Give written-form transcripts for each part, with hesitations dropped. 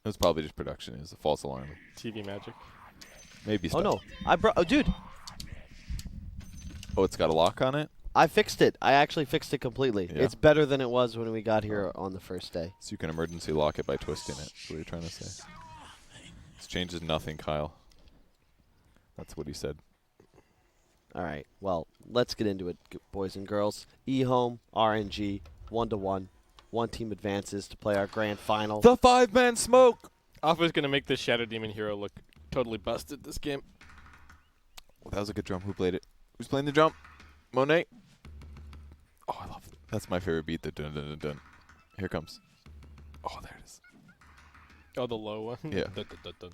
It was probably just production. It was a false alarm. TV magic. Maybe Oh, stuff. no. Oh, dude. Oh, it's got a lock on it? I fixed it. I actually fixed it completely. Yeah. It's better than it was when we got here on the first day. So you can emergency lock it by twisting it. That's what you're trying to say. This changes nothing, Kyle. That's what he said. All right. Well, let's get into it, boys and girls. Ehome, RNG, 1-1. One team advances to play our grand final. The 5-man smoke! Alpha's going to make this Shadow Demon hero look totally busted this game. Oh, that was a good drum. Who played it? Who's playing the drum? Monet? Oh, I love it. That's my favorite beat. The dun dun dun dun. Here it comes. Oh, there it is. Oh, the low one? Yeah. Dun, dun, dun, dun.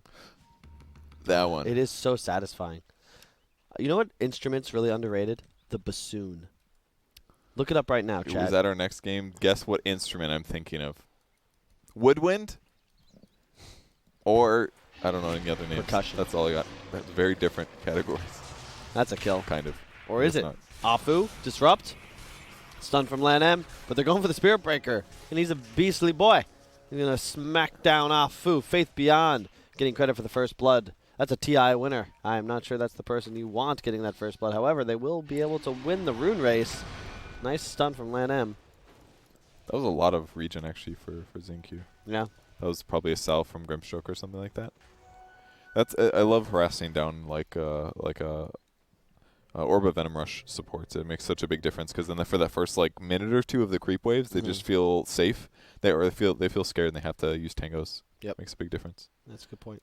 That one. It is so satisfying. You know what instrument's really underrated? The bassoon. Look it up right now, Ooh, Chad. is that our next game? Guess what instrument I'm thinking of. Woodwind? Or, I don't know any other names. Percussion. That's all I got. That's very different categories. That's a kill. Kind of. Or is It's it? not. Afu, disrupt. Stun from Lan M, but they're going for the Spirit Breaker. And he's a beastly boy. He's going to smack down Afu. Faith Beyond getting credit for the first blood. That's a TI winner. I am not sure that's the person you want getting that first blood. However, they will be able to win the rune race. Nice stun from Lan M. That was a lot of regen, actually, for Zinq. Yeah. That was probably a Sal from Grimstroke or something like that. That's I love harassing down like Orb of Venom Rush supports. It makes such a big difference because then for that first like minute or two of the creep waves, they just feel safe. They feel scared and they have to use tangos. Yep. Makes a big difference. That's a good point.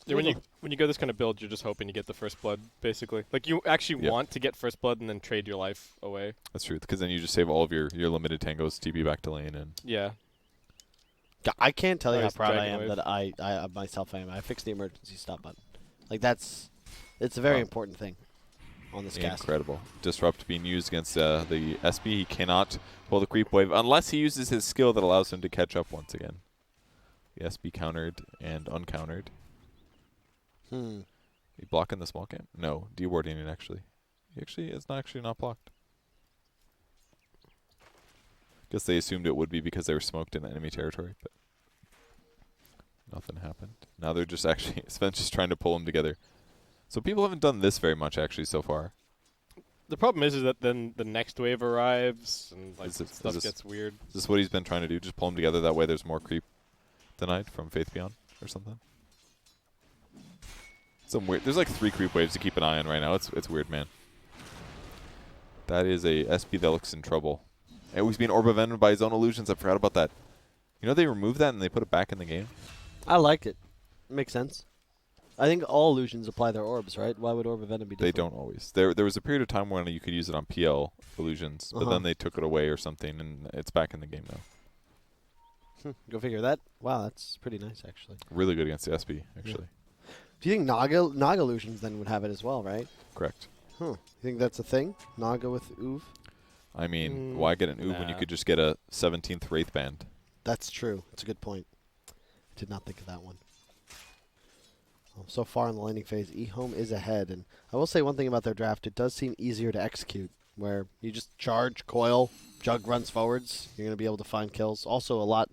Yeah, when you go this kind of build, you're just hoping to get the first blood, basically. Like, you actually want to get first blood and then trade your life away. That's true because then you just save all of your limited tangos, TP back to lane, and Yeah. I can't tell you how Nice proud I Dragon am Wave. that I myself am. I fixed the emergency stop button. Like, it's a very important thing on this cast. incredible. Disrupt being used against the SB. He cannot pull the creep wave unless he uses his skill that allows him to catch up once again. The SB countered and uncountered. He blocking the small camp? No, dewarding it actually. It's not blocked. Guess they assumed it would be because they were smoked in the enemy territory, but nothing happened. Now they're just actually Sven's just trying to pull them together. So people haven't done this very much actually so far. The problem is that then the next wave arrives and like stuff gets weird. Is this what he's been trying to do? Just pull them together that way there's more creep denied from Faith Beyond or something? Some weird. There's like 3 creep waves to keep an eye on right now. It's weird, man. That is a SB that looks in trouble. And he's being Orb of Venom by his own illusions. I forgot about that. You know they removed that and they put it back in the game? I like it. Makes sense. I think all illusions apply their orbs, right? Why would Orb of Venom be different? They don't always. There was a period of time when you could use it on PL illusions, but then they took it away or something, and it's back in the game now. Go figure that. Wow, that's pretty nice, actually. Really good against the SB, actually. Do you think Naga illusions then would have it as well, right? Correct. You think that's a thing? Naga with Uv? I mean, why get an Oob when you could just get a 17th Wraith Band? That's true. That's a good point. Did not think of that one. Well, so far in the laning phase, Ehome is ahead. And I will say one thing about their draft. It does seem easier to execute, where you just charge, coil, Jug runs forwards. You're going to be able to find kills. Also a lot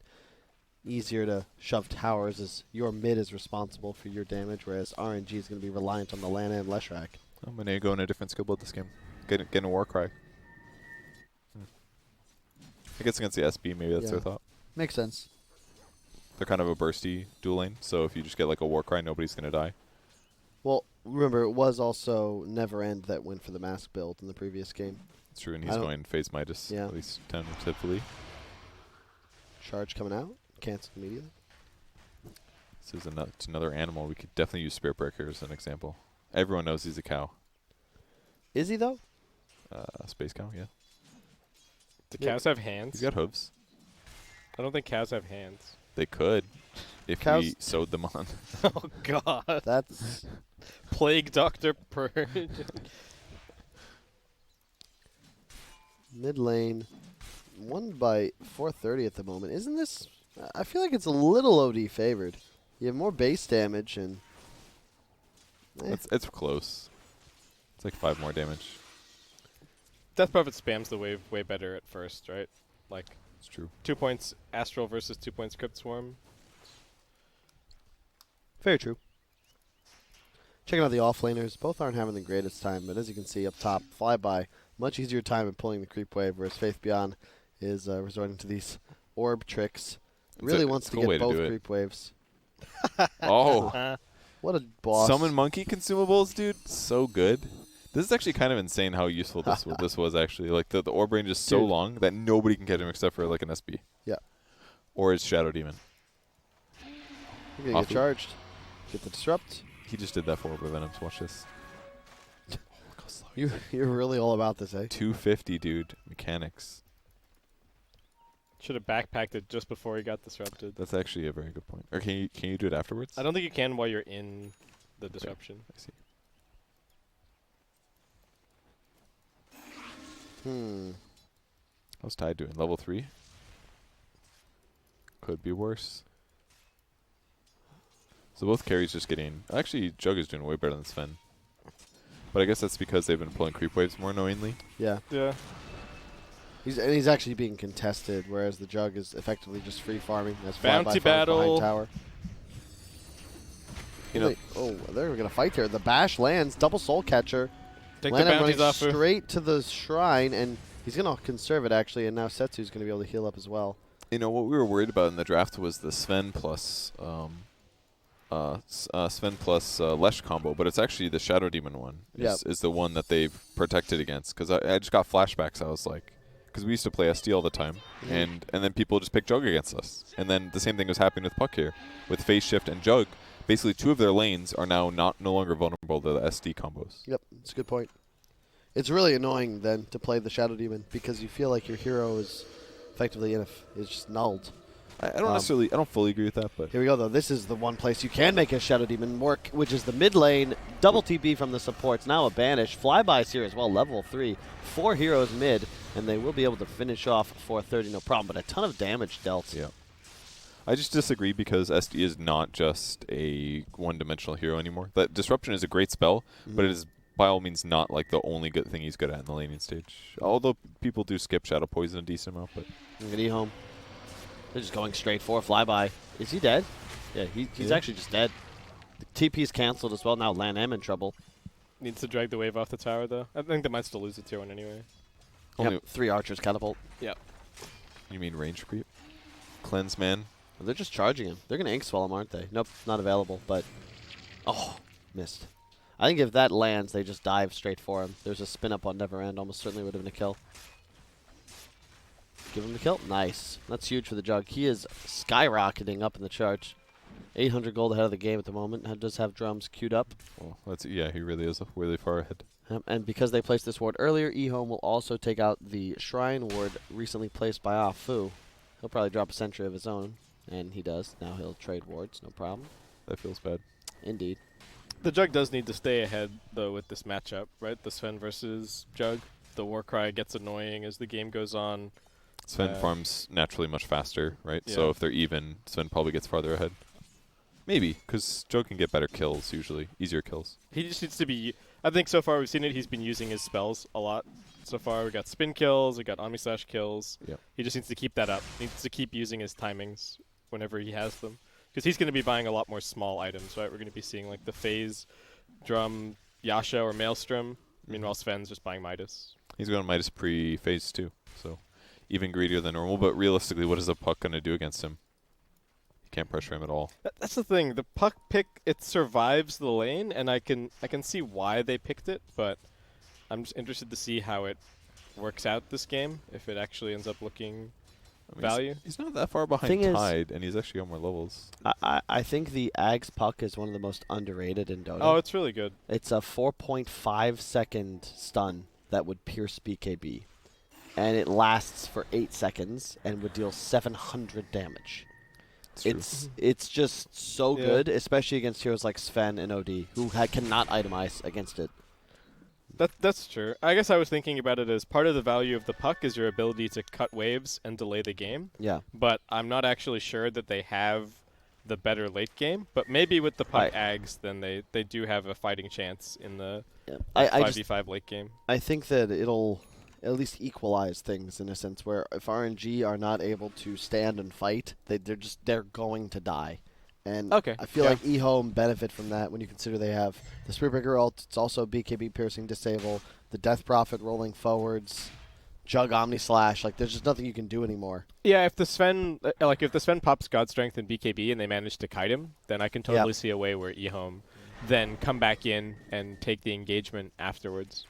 easier to shove towers as your mid is responsible for your damage, whereas RNG is going to be reliant on the Lana and Leshrac. I'm going to go in a different skill build this game. Get a Warcry. I guess against the SB, maybe that's their thought. Makes sense. They're kind of a bursty dual lane, so if you just get like a Warcry, nobody's going to die. Well, remember, it was also Never End that went for the mask build in the previous game. It's true, and he's going Phase Midas, at least 10 typically. Charge coming out. Canceled immediately. This is another animal. We could definitely use Spirit Breaker as an example. Everyone knows he's a cow. Is he, though? Space cow, yeah. Do cows have hands? He's got hooves. I don't think cows have hands. They could, if Cows we sewed them on. Oh, God. That's... Plague Doctor Purge. Mid lane. Won by 430 at the moment. Isn't this... I feel like it's a little OD favored. You have more base damage and... It's close. It's like 5 more damage. Death Prophet spams the wave way better at first, right? Like, It's true. 2 points Astral versus 2 points Crypt Swarm. Very true. Checking out the offlaners. Both aren't having the greatest time, but as you can see up top, Flyby, much easier time in pulling the creep wave, whereas Faith Beyond is resorting to these orb tricks. Really wants to get both creep waves. Oh. What a boss. Summon monkey consumables, dude. So good. This is actually kind of insane how useful this was actually. Like the orb range is so long that nobody can catch him except for like an SB. Yeah. Or his Shadow Demon. You're going to get charged. Get the disrupt. He just did that for Orb of Venoms. Watch this. You're really all about this, eh? 250, dude. Mechanics. Should have backpacked it just before he got disrupted. That's actually a very good point. Or can you do it afterwards? I don't think you can while you're in the disruption. I see. How's Tide doing? Level 3? Could be worse. So both carries just getting... Actually, Jug is doing way better than Sven. But I guess that's because they've been pulling creep waves more knowingly. Yeah. Yeah. He's actually being contested, whereas the Jug is effectively just free farming. That's Bounty battle. Behind tower. You know, They're going to fight here. The bash lands, double soul catcher. Take the bounties running off straight to the shrine, and he's going to conserve it actually, and now Setsu's going to be able to heal up as well. You know, what we were worried about in the draft was the Sven plus Lesh combo, but it's actually the Shadow Demon one is the one that they've protected against. Because I just got flashbacks. I was like, because we used to play SD all the time, and then people just pick Jug against us. And then the same thing was happening with Puck here. With Phase Shift and Jug, basically 2 of their lanes are now no longer vulnerable to the SD combos. Yep, that's a good point. It's really annoying then to play the Shadow Demon because you feel like your hero is effectively is just nulled. I don't fully agree with that, but here we go though. This is the one place you can make a Shadow Demon work, which is the mid lane. Double TB from the supports. Now a banish. Flybys here as well. Level 3. 4 heroes mid, and they will be able to finish off 430 no problem. But a ton of damage dealt. Yeah. I just disagree because SD is not just a one-dimensional hero anymore. That Disruption is a great spell, but it is by all means not like the only good thing he's good at in the laning stage. Although people do skip Shadow Poison a decent amount, but look at Ehome. They're just going straight for a Flyby. Is he dead? Yeah, he's actually just dead. The TP's canceled as well. Now Lan M in trouble. Needs to drag the wave off the tower, though. I think they might still lose the tier 1 anyway. Yep, 3 archers catapult. Yep. You mean range creep? Cleanse man. Well, they're just charging him. They're going to ink swell him, aren't they? Nope, not available, but... Oh, missed. I think if that lands, they just dive straight for him. There's a spin up on Never End. Almost certainly would have been a kill. Give him the kill. Nice. That's huge for the Jug. He is skyrocketing up in the charts. 800 gold ahead of the game at the moment. He does have drums queued up. Well, he really is really far ahead. And because they placed this ward earlier, Ehome will also take out the Shrine ward recently placed by Ah Fu. He'll probably drop a sentry of his own, and he does. Now he'll trade wards, no problem. That feels bad. Indeed. The Jug does need to stay ahead, though, with this matchup, right? The Sven versus Jug. The Warcry gets annoying as the game goes on. Sven farms naturally much faster, right? Yeah. So if they're even, Sven probably gets farther ahead. Maybe, because Joe can get better kills usually, easier kills. He just needs to be... I think so far we've seen it, he's been using his spells a lot. So far we got spin kills, we got Omnislash kills. Yeah. He just needs to keep that up. He needs to keep using his timings whenever he has them. Because he's going to be buying a lot more small items, right? We're going to be seeing like the Phase, Drum, Yasha, or Maelstrom. Meanwhile, Sven's just buying Midas. He's going Midas pre-phase 2, so even greedier than normal. But realistically, what is a Puck going to do against him? You can't pressure him at all. That's the thing. The Puck pick, it survives the lane, and I can see why they picked it, but I'm just interested to see how it works out this game, if it actually ends up looking value. He's not that far behind Tide, and he's actually got more levels. I think the Ags Puck is one of the most underrated in Dota. Oh, it's really good. It's a 4.5 second stun that would pierce BKB. And it lasts for 8 seconds and would deal 700 damage. It's just so good, especially against heroes like Sven and OD, who cannot itemize against it. That's true. I guess I was thinking about it as part of the value of the Puck is your ability to cut waves and delay the game. Yeah. But I'm not actually sure that they have the better late game. But maybe with the Puck Ags, then they do have a fighting chance in the 5v5 late game. I think that it'll at least equalize things in a sense where if RNG are not able to stand and fight, they're going to die. And Okay, I feel yeah. like Ehome benefit from that when you consider they have the Spearbreaker ult. It's also BKB piercing disable, the Death Prophet rolling forwards, Jug Omni Slash. Like there's just nothing you can do anymore. Yeah, if the Sven pops God Strength and BKB and they manage to kite him, then I can totally see a way where Ehome then come back in and take the engagement afterwards.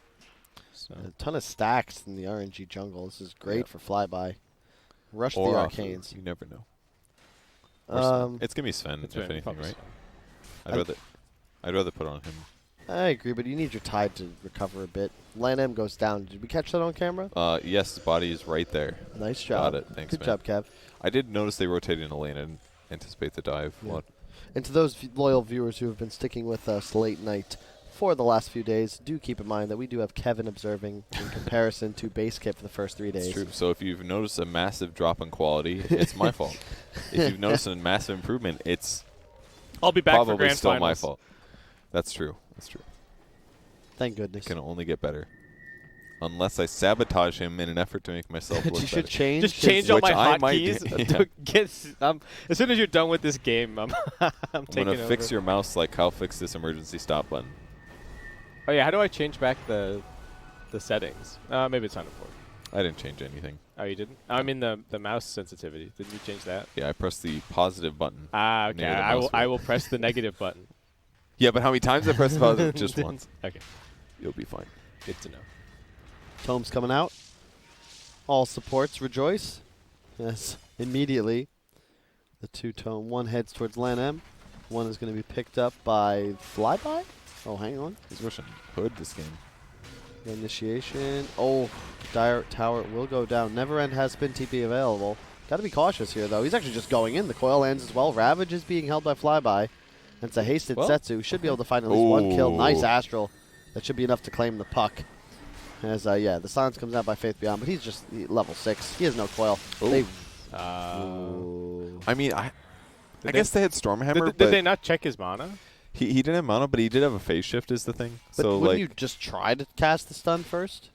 So. A ton of stacks in the RNG jungle. This is great for flyby. Rush Or the off arcanes. You never know. Or Sven. It's gonna be Sven It's if Sven, anything, probably right? Sven. I'd rather put on him. I agree, but you need your tide to recover a bit. LAN goes down. Did we catch that on camera? Yes, the body is right there. Nice job. Got it. Thanks, Good man. job, Kev. I did notice they rotated in a lane and anticipate the dive. Yeah. What? And to those loyal viewers who have been sticking with us late night for the last few days, do keep in mind that we do have Kevin observing in comparison to base kit for the first 3 days. It's true. So if you've noticed a massive drop in quality, it's my fault. If you've noticed a massive improvement, it's I'll be back for probably grand still finals. my fault. That's true. That's true. Thank goodness. It can only get better. Unless I sabatage him in an effort to make myself look you should better. change. Just his- change all Which my I might hotkeys. do. Yeah. As soon as you're done with this game, I'm I'm taking going to fix over. your mouse like Kyle fixed this emergency stop button. Oh yeah, how do I change back the settings? Maybe it's not important. I didn't change anything. Oh, you didn't? I mean the mouse sensitivity. Didn't you change that? Yeah, I pressed the positive button. Ah, okay. Near the I will. mouse I wheel. will press the negative button. Yeah, but how many times I pressed the positive? Just once. Okay, You'll be fine. good to know. Tome's coming out. All supports rejoice. Yes, immediately. The two Tome. One heads towards LAN. One is going to be picked up by Flyby. Oh, hang on. He's rushing Hood this game. Initiation. Oh, Dire Tower will go down. Never End has spin TP available. Got to be cautious here, though. He's actually just going in. The coil lands as well. Ravage is being held by Flyby. It's a hasted Setsu. Should be able to find at least one kill. Nice Astral. That should be enough to claim the puck. As the silence comes out by Faith Beyond, but he's just level 6. He has no coil. They, I mean, I Did guess they had Stormhammer, Did but they not check his mana? he didn't have mana, but he did have a phase shift is the thing. but So, wouldn't like, you just try to cast the stun first?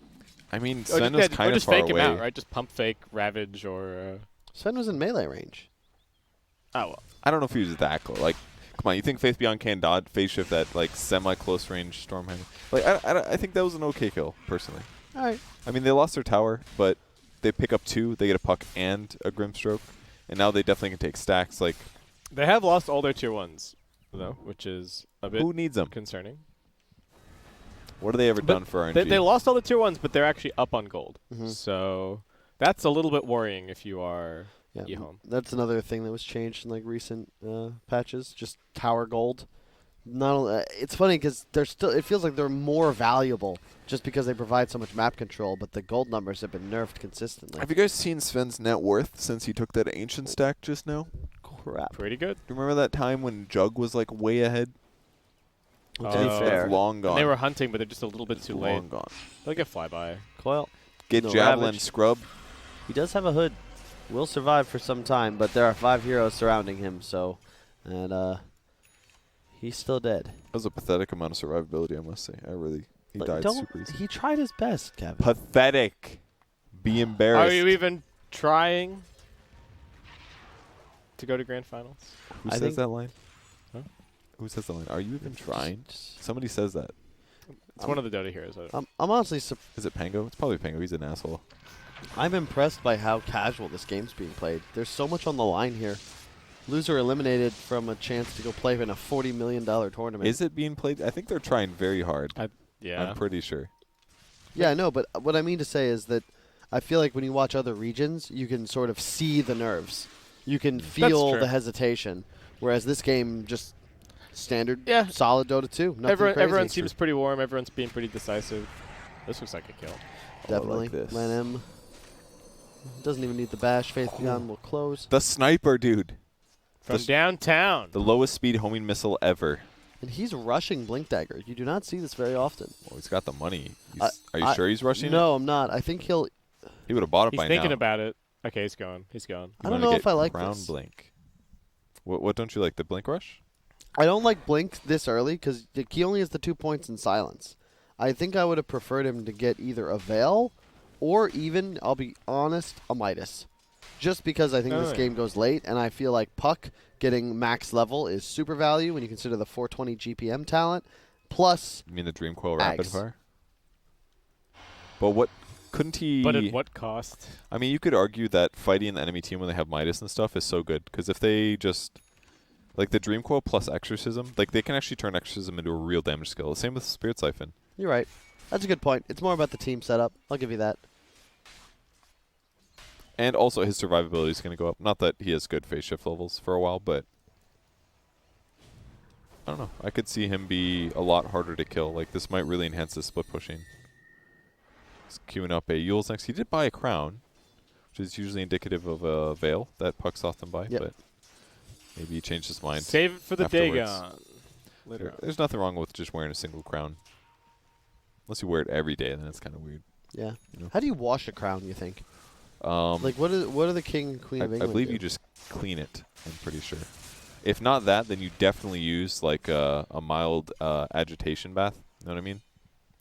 I mean, Or Sven just, was kind or of just far fake away. him out, right? Just pump fake Ravage or. Sven was in melee range. Oh well. I don't know if he was that close. Like, come on, you think Faith Beyond can dodge phase shift that, like, semi-close range Stormhammer? Like, I think that was an okay kill, personally. All right. I mean, they lost their tower, but they pick up 2. They get a puck and a Grimstroke. And now they definitely can take stacks. Like, They have lost all their tier 1s, though, which is a bit who needs them? concerning. What have they ever done for RNG? They lost all the tier 1s, but they're actually up on gold. Mhm. So that's a little bit worrying if you are Yeah, Ehome. that's another thing that was changed in like recent patches. Just tower gold. Not only, it's funny because they're still. It feels like they're more valuable just because they provide so much map control. But the gold numbers have been nerfed consistently. Have you guys seen Sven's net worth since he took that ancient stack just now? Crap. Pretty good. Do you remember that time when Jug was like way ahead? To be Oh. fair, It's long gone. And they were hunting, but they're just a little bit It's too long late. gone. They'll get flyby. Coil. Get No, Javelin, Ravage. Scrub. He does have a hood. Will survive for some time, but there are 5 heroes surrounding him. So, and he's still dead. That was a pathetic amount of survivability, I must say. He But died don't- super easy. He tried his best, Kevin. Pathetic. Be embarrassed. Are you even trying to go to grand finals? Who I says think- that line? Huh? Who says that line? Are you even trying? Somebody says that. It's one of the Dota heroes. I'm honestly Is it Pango? It's probably Pango. He's an asshole. I'm impressed by how casual this game's being played. There's so much on the line here. Loser eliminated from a chance to go play in a $40 million tournament. Is it being played? I think they're trying very hard. Yeah. I'm pretty sure. Yeah, I know, but what I mean to say is that I feel like when you watch other regions, you can sort of see the nerves. You can feel true. the hesitation. Whereas this game, just standard, Yeah. solid Dota 2. Nothing Everyone, crazy. everyone seems pretty warm. Everyone's being pretty decisive. This looks like a kill. Definitely. Oh, like this. Lan M doesn't even need the bash. Faith Beyond will close. The sniper, dude. From The- downtown. The lowest speed homing missile ever. And he's rushing Blink Dagger. You do not see this very often. Well, he's got the money. I- Are you sure he's rushing it? No, I'm not. I think he'll... He would have bought it He's by thinking now. about it. Okay, he's going. He's going. I don't know if I like Crown this. Blink. What don't you like? The Blink Rush? I don't like Blink this early because he only has the 2 points in silence. I think I would have preferred him to get either a Veil or even, I'll be honest, a Midas. just because I think Oh, this yeah. game goes late, and I feel like Puck getting max level is super value when you consider the 420 GPM talent. Plus, You mean the Dream Coil Rapid Ags. Fire? But what couldn't he? But at what cost? I mean, you could argue that fighting the enemy team when they have Midas and stuff is so good because if they just like the Dream Coil plus Exorcism, like they can actually turn Exorcism into a real damage skill. The same with Spirit Siphon. you're right. That's a good point. It's more about the team setup. I'll give you that. And also his survivability is going to go up. Not that he has good phase shift levels for a while, but I don't know. I could see him be a lot harder to kill. Like this might really enhance his split pushing. He's queuing up a Yule's next. He did buy a crown, which is usually indicative of a veil that Puck's often buy, Yep. but maybe he changed his mind. Save it for the afterwards. Dagon. Later on. There's nothing wrong with just wearing a single crown. Unless you wear it every day, then it's kind of weird. Yeah. You know? How do you wash a crown, you think? Like What are the king and queen of I England believe do? you just clean it, I'm pretty sure. If not that, then you definitely use like a mild agitation bath. You know what I mean?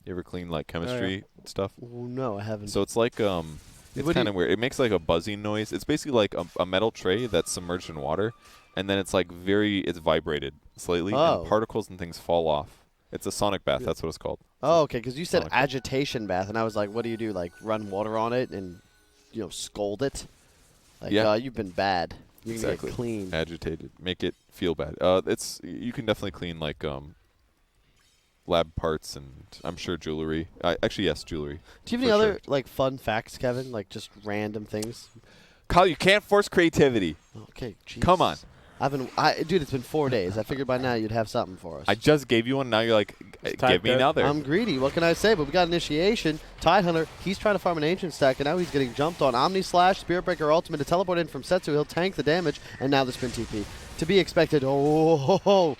You ever clean like chemistry stuff? Ooh, no, I haven't. So it's like it's What do kind you- of weird. It makes like a buzzing noise. It's basically like a metal tray that's submerged in water, and then it's like it's vibrated slightly, Oh. and particles and things fall off. It's a sonic bath. Good. That's what it's called. Oh, okay, because you said Sonic. agitation bath, and I was like, what do you do? Like run water on it and, scold it? Like, Yeah. you've been bad. You're going to Exactly. get clean. Agitated, make it feel bad. You can definitely clean like lab parts and I'm sure jewelry. Actually, yes, jewelry. Do you have any for other, sure. like, fun facts, Kevin? Like, just random things? Kyle, you can't force creativity. Okay, jeez. Come on. Dude, it's been 4 days. I figured by now you'd have something for us. I just gave you one. Now you're like, It's give me typed out. another. I'm greedy. What can I say? But we got initiation. Tidehunter, he's trying to farm an ancient stack, and now he's getting jumped on. Omni Slash, Spirit Breaker Ultimate to teleport in from Setsu. He'll tank the damage, and now the Spin TP. To be expected. Oh,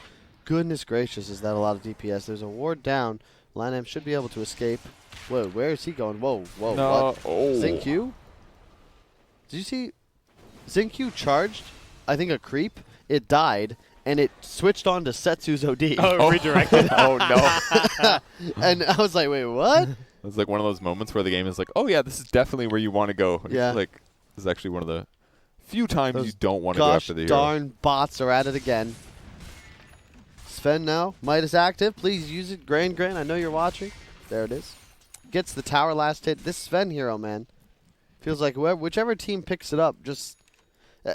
goodness gracious, is that a lot of DPS. There's a ward down. Lanham should be able to escape. Whoa, where is he going? Whoa, no. what? Oh. Zinq? Did you see Zinq charged, I think, a creep? It died, and it switched on to Setsu's OD. Oh, redirected. Oh no. And I was like, wait, what? It's like one of those moments where the game is like, oh yeah, this is definitely where you want to go. Yeah. Like this is actually one of the few times Those you don't want to go Gosh after the hero. darn bots are at it again. Sven now. Midas active. Please use it. Grain. I know you're watching. There it is. Gets the tower last hit. This Sven hero, man. Feels like whichever team picks it up, just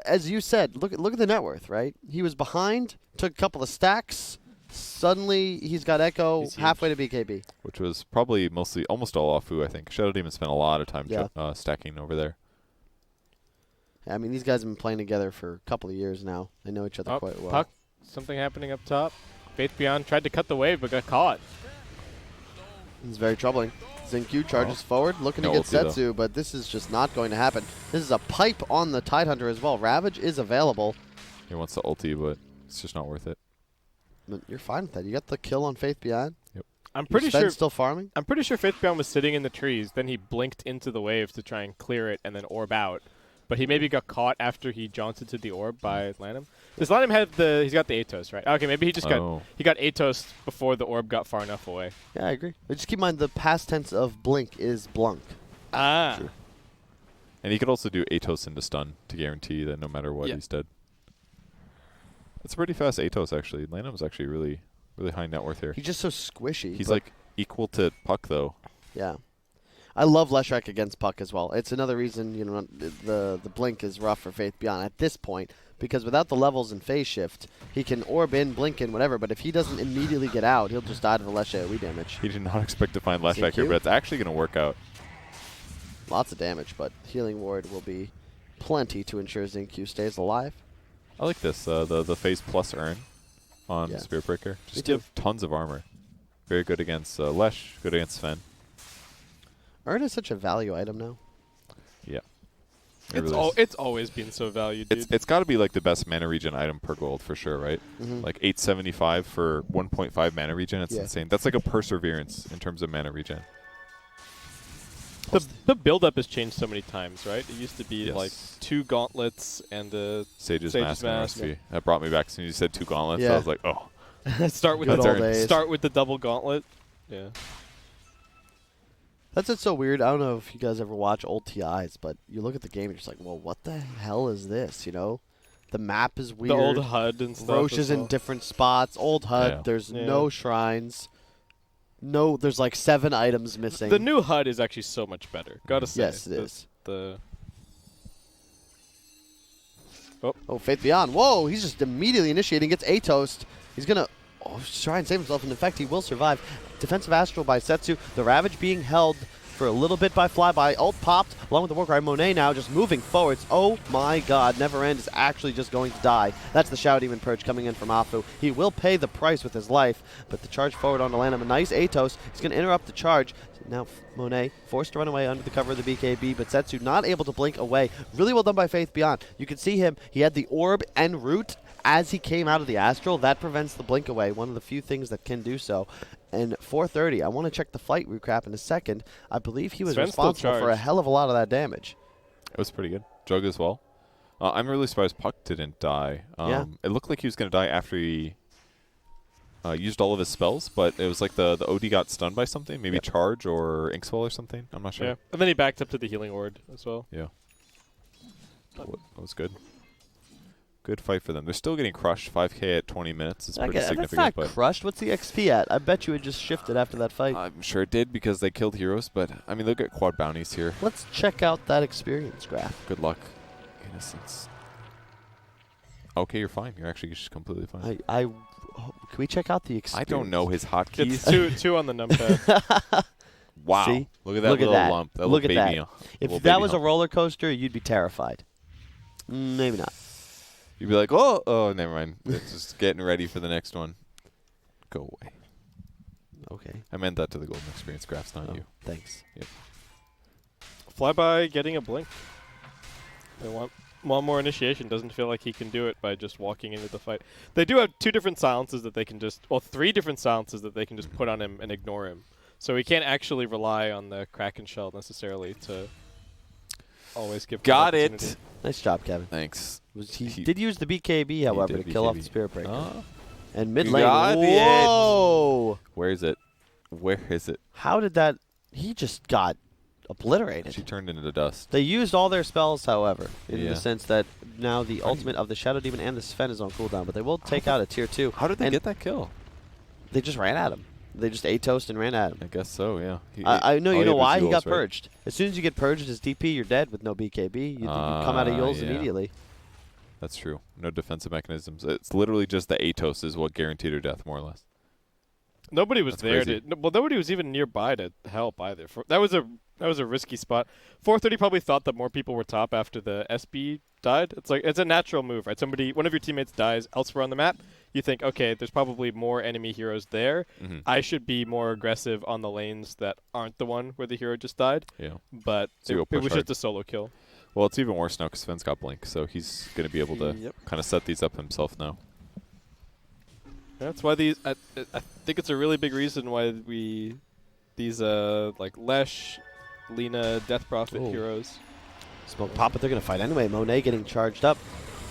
as you said, look at the net worth, right? He was behind, took a couple of stacks. Suddenly he's got Echo He's halfway to BKB. Which was probably almost all Afu, I think. Shadow Demon spent a lot of time Yeah. stacking over there. I mean, these guys have been playing together for a couple of years now. They know each other Oh, quite well. Puck, something happening up top. Faith Beyond tried to cut the wave, but got caught. It's very troubling. Zinq charges forward, looking to No get ulti, though. Setsu, but this is just not going to happen. This is a pipe on the Tidehunter as well. Ravage is available. He wants the ulti, but it's just not worth it. But you're fine with that. You got the kill on Faith Beyond. I'm pretty Sven's sure. still farming. I'm pretty sure Faith Beyond was sitting in the trees. Then he blinked into the wave to try and clear it and then orb out. But he maybe got caught after he jaunted to the orb by Lanham. Does Lanham have he's got the Atos, right? Okay, maybe he just Oh. got Atos before the orb got far enough away. Yeah, I agree. But just keep in mind the past tense of blink is blunk. Ah. True. And he could also do Atos into stun to guarantee that no matter what, Yeah. he's dead. It's a pretty fast Atos, actually. Lanham's actually really, really high net worth here. He's just so squishy. He's but- like equal to Puck, though. yeah. I love Leshrac against Puck as well. It's another reason the blink is rough for Faith Beyond at this point, because without the levels and phase shift, he can orb in, blink in, whatever. But if he doesn't immediately get out, he'll just die to the Lesh AoE damage. He did not expect to find Lashback here, CQ? but it's actually going to work out. Lots of damage, but Healing Ward will be plenty to ensure Zinq stays alive. I like this, the phase plus earn on Yeah. Spirit Breaker. Me Just too. give tons of armor. Very good against Lesh, good against Sven. Urn is such a value item now. Yeah. It really is. It's always been so valued, dude. It's got to be like the best mana regen item per gold for sure, right? Mhm. Like 875 for 1.5 mana regen. It's Yeah. insane. That's like a perseverance in terms of mana regen. The build-up has changed so many times, right? It used to be Yes. like 2 gauntlets and Sage's Sage's Mask and Mask, RSV. That brought me back as soon as you said 2 gauntlets. Yeah. I was like, oh. start with Good That's old Urn. days. start with the double gauntlet. Yeah. That's what's so weird. I don't know if you guys ever watch old TIs, but you look at the game and you're just like, well, what the hell is this, you know? The map is weird. The old HUD and stuff. Roche as is in well. different spots. Old HUD. Yeah. There's Yeah. no shrines. No, there's like 7 items missing. The new HUD is actually so much better. Gotta say. Yes, it is. Oh, Faith Beyond. Whoa, he's just immediately initiating. Gets A-Toast. He's going to try and save himself. And in fact, he will survive. Defensive Astral by Setsu. The Ravage being held for a little bit by Flyby. Ult popped along with the Warcry. Monet now just moving forwards. Oh my god, Never End is actually just going to die. That's the Shadow Demon Purge coming in from Afu. He will pay the price with his life, but the charge forward on Atlanta. A nice Atos. He's going to interrupt the charge. Now Monet forced to run away under the cover of the BKB, but Setsu not able to blink away. Really well done by Faith Beyond. You can see him. He had the orb en route as he came out of the Astral. That prevents the blink away. One of the few things that can do so. And 430, I want to check the flight recap in a second. I believe he was Sven's still responsible for a charged. hell of a lot of that damage. It was pretty good. Jug as well. I'm really surprised Puck didn't die. Yeah. It looked like he was going to die after he used all of his spells, but it was like the OD got stunned by something, maybe Yep. Charge or Inkswell or something. I'm not sure. Yeah. And then he backed up to the healing ward as well. Yeah. That was good. Good fight for them. They're still getting crushed. 5K at 20 minutes is pretty That's significant. not But crushed. What's the XP at? I bet you it just shifted after that fight. I'm sure it did because they killed heroes, but I mean, they'll get quad bounties here. Let's check out that experience graph. Good luck. Innocence. Okay, you're fine. You're actually just completely fine. Can we check out the I experience? don't know his hotkeys. It's two on the numpad. Wow. See? Look at that Look at little that. lump. That Look little at baby. that. Little If that baby was a hump. roller coaster, you'd be terrified. Maybe not. You'd be like, oh, never mind. It's just getting ready for the next one. Go away. Okay. I meant that to the golden experience graphs, not Oh, you. thanks. Flyby getting a blink. They want one more initiation. Doesn't feel like he can do it by just walking into the fight. They do have 2 different silences that they can just, 3 different silences that they can just put on him and ignore him. So he can't actually rely on the Kraken Shell necessarily to always give. Got him it. opportunity. Nice job, Kevin. Thanks. He did use the BKB, however, did to kill off the BKB. Spirit Breaker. Oh. And mid lane, Got it. whoa! Where is it? Where is it? How did that? He just got obliterated. She turned into dust. They used all their spells, however, in Yeah. the sense that now the ultimate of the Shadow Demon and the Sven is on cooldown, but they will take out a tier 2. How did they And get that kill? They just ran at him. They just A-toast and ran at him. I guess so, yeah. I know. all You know had was why? He Yules, got right? purged. As soon as you get purged as DP, you're dead with no BKB. You come out of Yules yeah. immediately. That's true. No defensive mechanisms. It's literally just the Atos is what guaranteed her death, more or less. Nobody was That's there crazy. nobody was even nearby to help either. That was a risky spot. 430 probably thought that more people were top after the SB died. It's a natural move, right? One of your teammates dies elsewhere on the map. You think, okay, there's probably more enemy heroes there. Mm-hmm. I should be more aggressive on the lanes that aren't the one where the hero just died. Yeah. But So you'll it push was hard. just a solo kill. Well, it's even worse now because Sven's got Blink, so he's going to be able to Yep. kind of set these up himself now. That's why I think it's a really big reason why these like Lesh, Lina, Death Prophet Ooh. heroes. Smoke pop, but they're going to fight anyway. Monet getting charged up.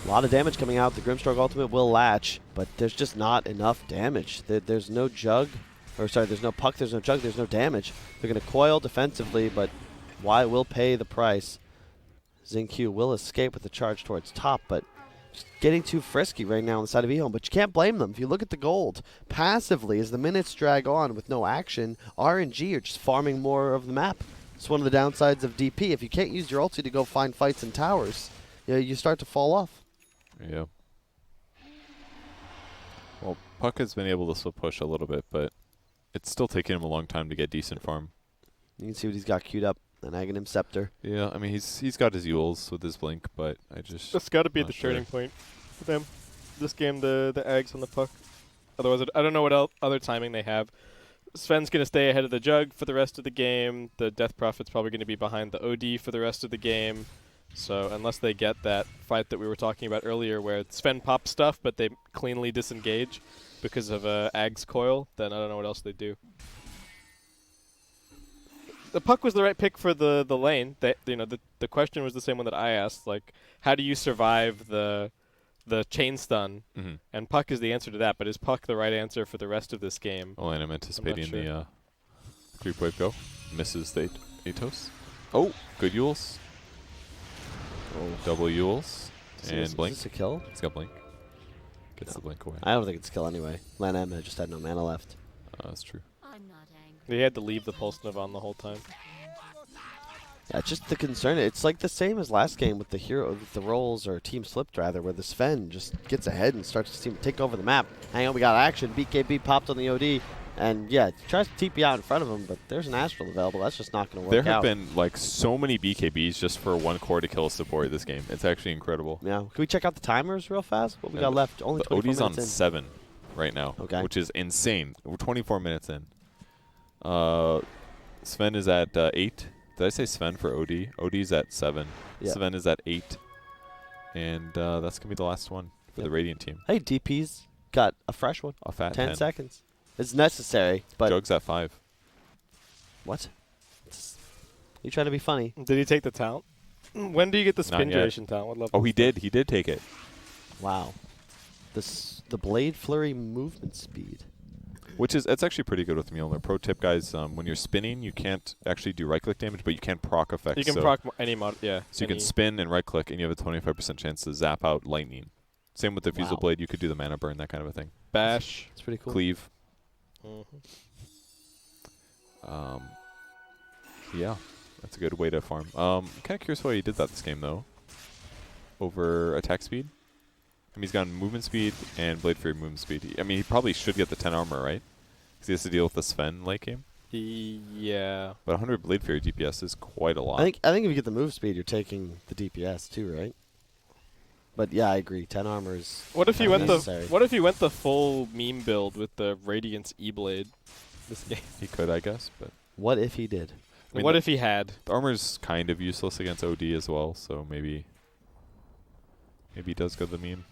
A lot of damage coming out. The Grimstroke ultimate will latch, but there's just not enough damage. There's no Jug. There's no Puck, there's no Jug, there's no damage. They're going to coil defensively, but Y will pay the price. Xingqiu will escape with the charge towards top, but just getting too frisky right now on the side of Ehome. But you can't blame them. If you look at the gold, passively, as the minutes drag on with no action, RNG are just farming more of the map. It's one of the downsides of DP. If you can't use your ulti to go find fights in towers, you start to fall off. Yeah. Well, Puck has been able to slip push a little bit, but it's still taking him a long time to get decent farm. You can see what he's got queued up. An Aghanim Scepter. Yeah, I mean, he's got his Yules with his Blink, but I just... That's got to be Not the sure. turning point for them. This game, the Ags on the Puck. Otherwise, I don't know what other timing they have. Sven's going to stay ahead of the Jug for the rest of the game. The Death Prophet's probably going to be behind the OD for the rest of the game. So unless they get that fight that we were talking about earlier where Sven pops stuff but they cleanly disengage because of Ag's coil, then I don't know what else they do. The Puck was the right pick for the lane. The question was the same one that I asked, like, how do you survive the chain stun? Mm-hmm. And Puck is the answer to that, but is Puck the right answer for the rest of this game? Oh, and I'm anticipating sure. the creep wave go. misses the Atos. Oh, good Yules. Oh. Double Yules. And Is blink. this a kill? He's got blink. Gets the blink away. I don't think it's a kill anyway. Lan M just had no mana left. That's true. He had to leave the Pulse Nova on the whole time. Yeah, it's just the concern. It's like the same as last game with the hero, with the rolls or team slipped rather, where the Sven just gets ahead and starts to seem to take over the map. Hang on, we got action. BKB popped on the OD, and yeah, tries to TP out in front of him, but there's an Astral available. That's just not going to work out. There have been like so many BKBs just for one core to kill a support this game. It's actually incredible. Yeah, can we check out the timers real fast? What we got left? Only the 24 OD's on minutes in. 7 right now, Okay. which is insane. We're 24 minutes in. Sven is at 8. Did I say Sven for OD? OD's at 7. Yeah. Sven is at 8. And that's going to be the last one for the Radiant team. Hey, DP's got a fresh one. Off at 10 seconds. It's necessary, but Jug's at 5. what? You trying to be funny? Did he take the talent? When do you get the spin Not yet. duration talent? What level? Oh, he did. He did take it. Wow. The Blade Flurry movement speed. Which is, it's actually pretty good with Mjolnir. Pro tip, guys, when you're spinning, you can't actually do right-click damage, but you can proc effects. You can so proc any mod, yeah. So you can spin and right-click, and you have a 25% chance to zap out lightning. Same with the Fusel Wow. Blade. You could do the mana burn, that kind of a thing. bash. It's pretty cool. Cleave. Mhm. Yeah, that's a good way to farm. Kind of curious why he did that this game, though. Over attack speed. I mean, he's got movement speed and Blade Fury movement speed. I mean, he probably should get the 10 armor, right? Because he has to deal with the Sven late game. Yeah. But 100 Blade Fury DPS is quite a lot. I think if you get the move speed, you're taking the DPS too, right? But yeah, I agree. 10 armor is What if you kinda went necessary. What if you went the full meme build with the Radiance E-Blade this game? He could, I guess, but What if he did? I mean, What if he had? the armor's kind of useless against OD as well, so maybe he does go the meme.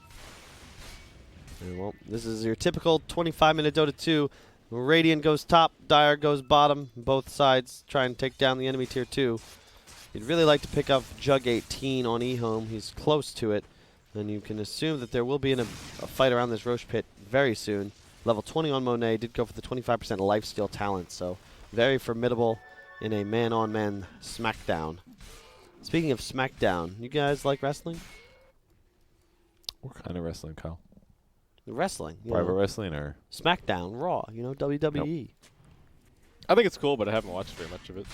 Yeah, well, this is your typical 25-minute Dota 2. Radiant goes top, Dire goes bottom. Both sides try and take down the enemy tier 2. You'd really like to pick up Jug 18 on Ehome. He's close to it. And you can assume that there will be a fight around this Roche pit very soon. Level 20 on Monet did go for the 25% lifesteal talent, so very formidable in a man-on-man smackdown. Speaking of smackdown, you guys like wrestling? What kind of wrestling, Kyle? Wrestling. you Private know. wrestling or? Smackdown, Raw, WWE. I think it's cool, but I haven't watched very much of it.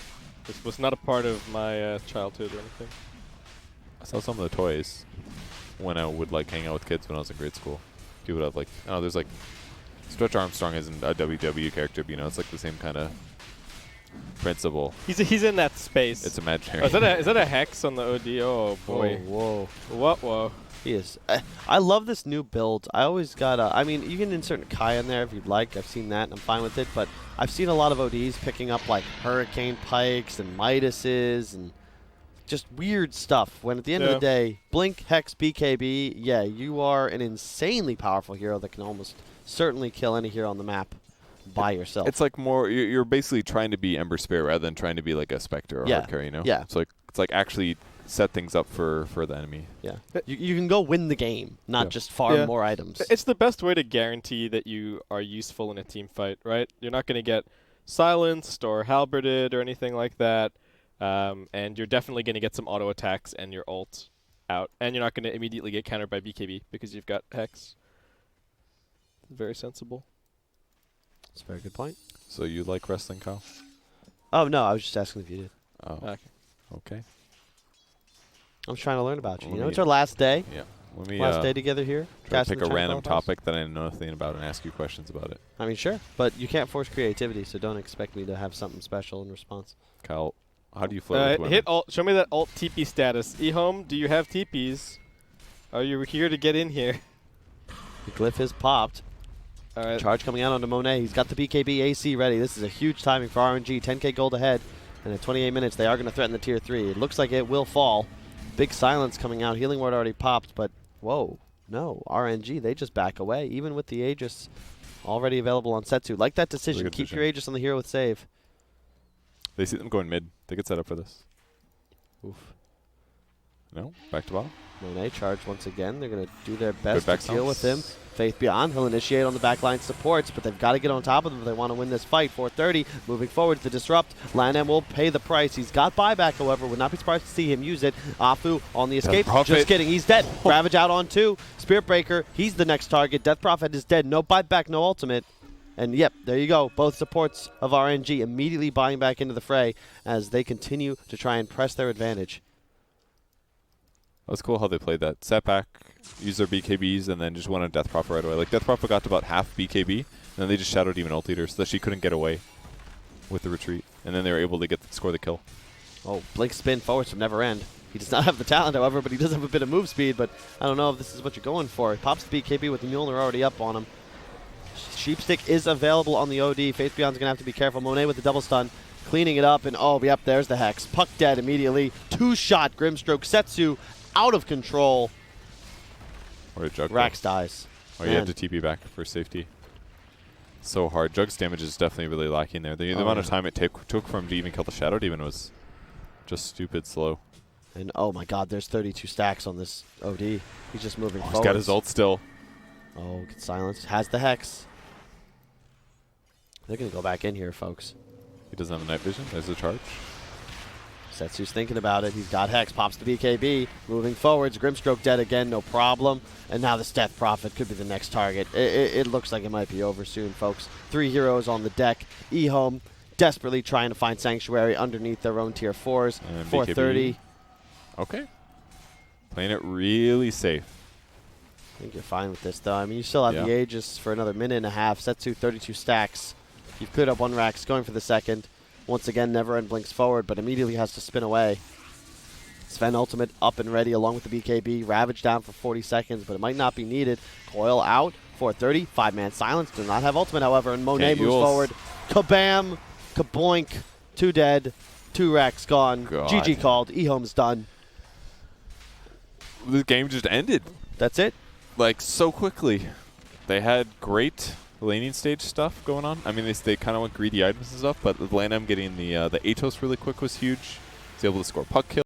This was not a part of my childhood or anything. I saw some of the toys when I would like hang out with kids when I was in grade school. People would have like, oh, there's like Stretch Armstrong isn't a WWE character, but you know, it's like the same kind of principle. He's in that space. It's imaginary. Oh, is that a hex on the OD? Oh boy. Whoa. Whoa. He is. I love this new build. I always got I mean, you can insert Kai in there if you'd like. I've seen that and I'm fine with it. But I've seen a lot of ODs picking up like Hurricane Pikes and Midases and just weird stuff. When at the end of the day, Blink, Hex, BKB, yeah, you are an insanely powerful hero that can almost certainly kill any hero on the map by yourself. It's like more, you're basically trying to be Ember Spirit rather than trying to be like a Spectre or Yeah. Hardcore, you know? Yeah. It's like actually set things up for the enemy. yeah. You can go win the game, not Yeah. just farm Yeah. more items. It's the best way to guarantee that you are useful in a team fight, right? You're not going to get silenced or halberded or anything like that. And you're definitely going to get some auto attacks and your ult out. And you're not going to immediately get countered by BKB because you've got Hex. Very sensible. That's a very good point. So you like wrestling, Kyle? Oh, no, I was just asking if you did. Oh, Okay. okay. I'm trying to learn about you. Let You know, me- it's our last day. Yeah. Let me Last day together here. try to Casting pick the a China random Qualifiers. topic that I know nothing about and ask you questions about it. I mean, sure, but you can't force creativity, so don't expect me to have something special in response. Kyle, how do you flirt with women? Hit alt. Show me that alt TP status. Ehome, do you have TPs? Are you here to get in here? The glyph is popped. All right. Charge coming out onto Monet. He's got the BKB AC ready. This is a huge timing for RNG. 10k gold ahead. And at 28 minutes, they are going to threaten the tier 3. It looks like it will fall. Big silence coming out. Healing ward already popped, but whoa. No, RNG, they just back away, even with the Aegis already available on Setsu. Like that decision. good Keep decision. your Aegis on the hero with save. They see them going mid. They get set up for this. Oof. No? Back to bottom? Monet charged once again. They're going to do their best back to deal with him. stance. Faith Beyond, he'll initiate on the backline supports, but they've got to get on top of them if they want to win this fight. 430, moving forward to disrupt. Lanham will pay the price. He's got buyback, however. Would not be surprised to see him use it. Afu on the escape. Just kidding. He's dead. Ravage out on 2. Spirit Breaker, he's the next target. Death Prophet is dead. No buyback, no ultimate. And yep, there you go. Both supports of RNG immediately buying back into the fray as they continue to try and press their advantage. That was cool how they played that. Sat back, used their BKBs, and then just went on Death Prophet right away. Like, Death Prophet got to about half BKB, and then they just Shadow Demon ult leader so that she couldn't get away with the retreat. And then they were able to score the kill. Oh, Blink spin forwards from Never End. He does not have the talent, however, but he does have a bit of move speed, but I don't know if this is what you're going for. He pops the BKB with the Mjolnir already up on him. Sheepstick is available on the OD. Faith Beyond's going to have to be careful. Monet with the double stun. Cleaning it up, and oh, yep, there's the Hex. Puck dead immediately. 2-shot Grimstroke. Setsu out of control. Or a Jug. Rax dies. Oh, you had to TP back for safety. So hard. Jug's damage is definitely really lacking there. The amount of time it took for him to even kill the Shadow Demon was just stupid slow. And oh my god, there's 32 stacks on this OD. He's just moving forward. He's got his ult still. Oh, gets silenced. Has the Hex. They're going to go back in here, folks. He doesn't have a night vision. There's a charge. Setsu's thinking about it. He's got Hex. Pops the BKB. Moving forwards. Grimstroke dead again. No problem. And now this Death Prophet could be the next target. It looks like it might be over soon, folks. 3 heroes on the deck. Ehome desperately trying to find Sanctuary underneath their own tier 4s. And 430. Okay. Playing it really safe. I think you're fine with this, though. I mean, you still have the Aegis for another minute and a half. Setsu, 32 stacks. You've cleared up 1 Rax, going for the second. Once again, Never End blinks forward, but immediately has to spin away. Sven ultimate up and ready along with the BKB. Ravage down for 40 seconds, but it might not be needed. Coil out, 430. 5-man silence. Do not have ultimate, however, and Monet moves forward. Kabam! Kaboink! 2 dead. 2 Rax gone. God. GG called. Ehome's done. The game just ended. That's it. Like, so quickly. They had great laning stage stuff going on. I mean, they kind of went greedy items and stuff, but Lanham getting the Atos really quick was huge. He's able to score puck kills.